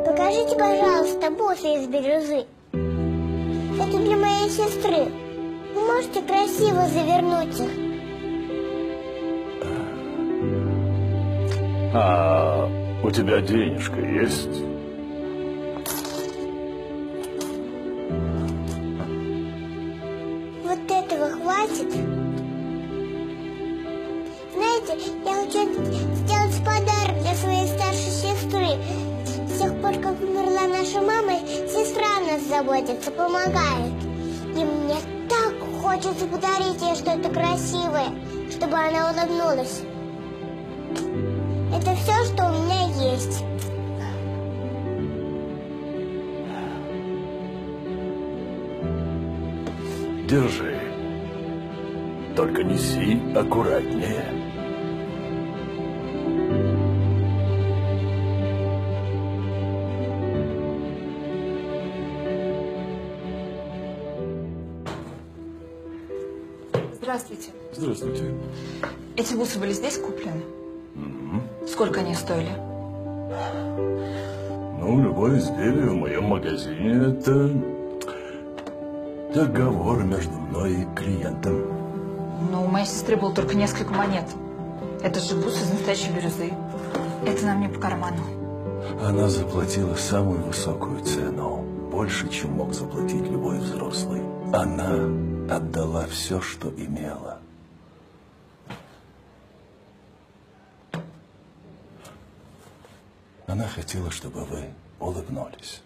Покажите, пожалуйста, бусы из бирюзы. Это для моей сестры. Вы можете красиво завернуть их? А у тебя денежка есть? Вот этого хватит? Знаете, я хочу сделать подарок для своей старшей сестры. С тех пор, как умерла наша мама, сестра о нас заботится, помогает. И мне так хочется подарить ей что-то красивое, чтобы она улыбнулась. Это все, что у меня есть. Держи. Только неси аккуратнее. Здравствуйте. Здравствуйте. Эти бусы были здесь куплены? Сколько они стоили? Ну, любое изделие в моем магазине – это договор между мной и клиентом. Ну, у моей сестры было только несколько монет. Это же бусы из настоящей бирюзы. Это нам не по карману. Она заплатила самую высокую цену. Больше, чем мог заплатить любой взрослый. Она отдала все, что имела. Она хотела, чтобы вы улыбнулись.